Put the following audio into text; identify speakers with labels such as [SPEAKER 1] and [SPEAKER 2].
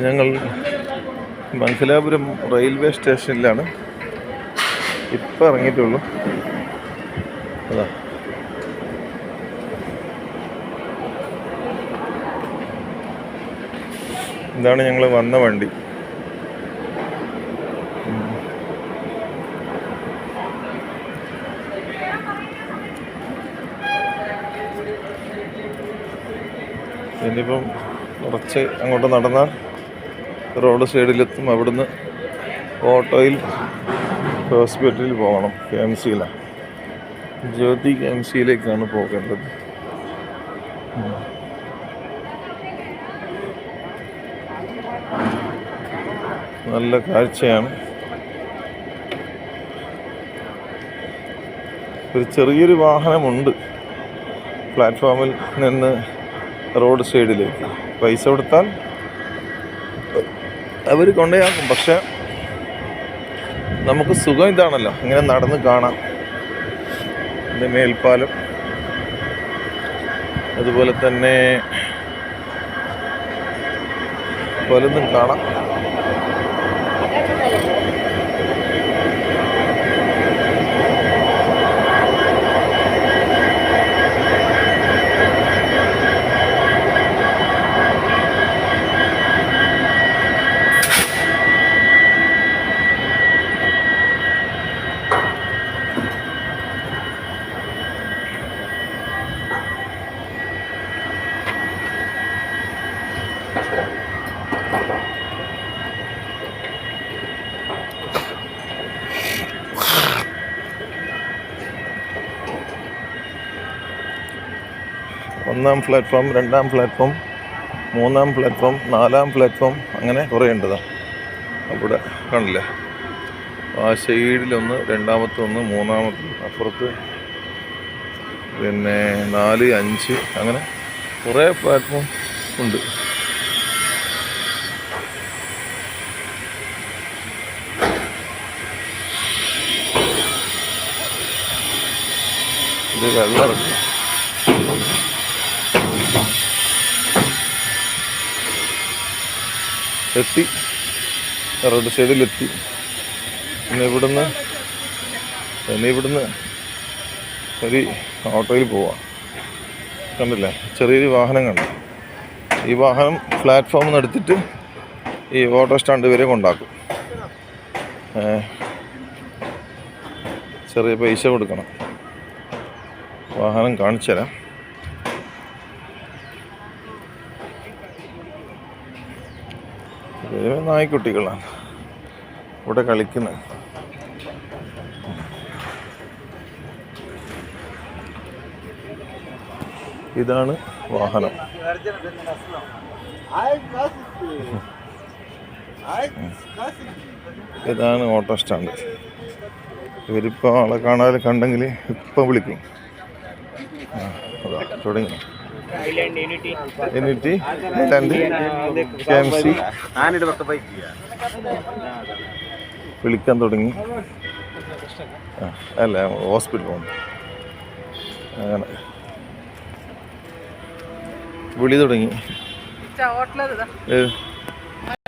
[SPEAKER 1] ഞങ്ങൾ മംഗലാപുരം റെയിൽവേ സ്റ്റേഷനിലാണ് ഇപ്പം ഇറങ്ങിയിട്ടുള്ളൂ. അതാ ഇതാണ് ഞങ്ങൾ വന്ന വണ്ടി. ഇനിയിപ്പം കുറച്ച് അങ്ങോട്ട് നടന്നാൽ റോഡ് സൈഡിലെത്തും. അവിടുന്ന് ഓട്ടോയിൽ ഹോസ്പിറ്റലിൽ പോകണം. KMC ജ്യോതി KMCയിലേക്കാണ് പോകേണ്ടത്. നല്ല കാഴ്ചയാണ്. ഒരു ചെറിയൊരു വാഹനമുണ്ട് പ്ലാറ്റ്ഫോമിൽ നിന്ന് റോഡ് സൈഡിലേക്ക്. പൈസ കൊടുത്താൽ അവർ കൊണ്ടുപോയാക്കും. പക്ഷെ നമുക്ക് സുഖം ഇതാണല്ലോ, ഇങ്ങനെ നടന്ന് കാണാം. ഇതിൻ്റെ മേൽപ്പാലം, അതുപോലെ തന്നെ പലതും കാണാം. ഒന്നാം പ്ലാറ്റ്ഫോം, രണ്ടാം പ്ലാറ്റ്ഫോം, മൂന്നാം പ്ലാറ്റ്ഫോം, നാലാം പ്ലാറ്റ്ഫോം, അങ്ങനെ കുറേ ഉണ്ടതാ അവിടെ കണ്ടില്ലേ. ആ സൈഡിലൊന്ന്, രണ്ടാമത്തെ ഒന്ന്, മൂന്നാമത്തെ അപ്പുറത്ത്, പിന്നെ 4, 5 അങ്ങനെ കുറേ പ്ലാറ്റ്ഫോം ഉണ്ട്. ഇത് വെള്ളം എത്തി, റോഡ് സൈഡിലെത്തി. പിന്നെ ഇവിടുന്ന് ഒരു ഓട്ടോയിൽ പോവാം. കണ്ടില്ലേ, ചെറിയൊരു വാഹനം കണ്ടു. ഈ വാഹനം പ്ലാറ്റ്ഫോമിൽ നിന്ന് എടുത്തിട്ട് ഈ ഓട്ടോ സ്റ്റാൻഡ് വരെ കൊണ്ടാക്കും. ചെറിയ പൈസ കൊടുക്കണം. വാഹനം കാണിച്ചു തരാം. നായ്ക്കുട്ടികളാണ് ഇവിടെ കളിക്കുന്നത്. ഇതാണ് വാഹനം. ഇതാണ് ഓട്ടോ സ്റ്റാൻഡ്. ഇവരിപ്പോൾ ആളെ കാണാതെ കണ്ടെങ്കിൽ ഇപ്പം വിളിക്കും. അതാ തുടങ്ങി. യൂണിറ്റി KMC വിളിക്കാൻ തുടങ്ങി. അല്ല, ഹോസ്പിറ്റൽ പോകുന്നു. അങ്ങനെ വിളി തുടങ്ങി.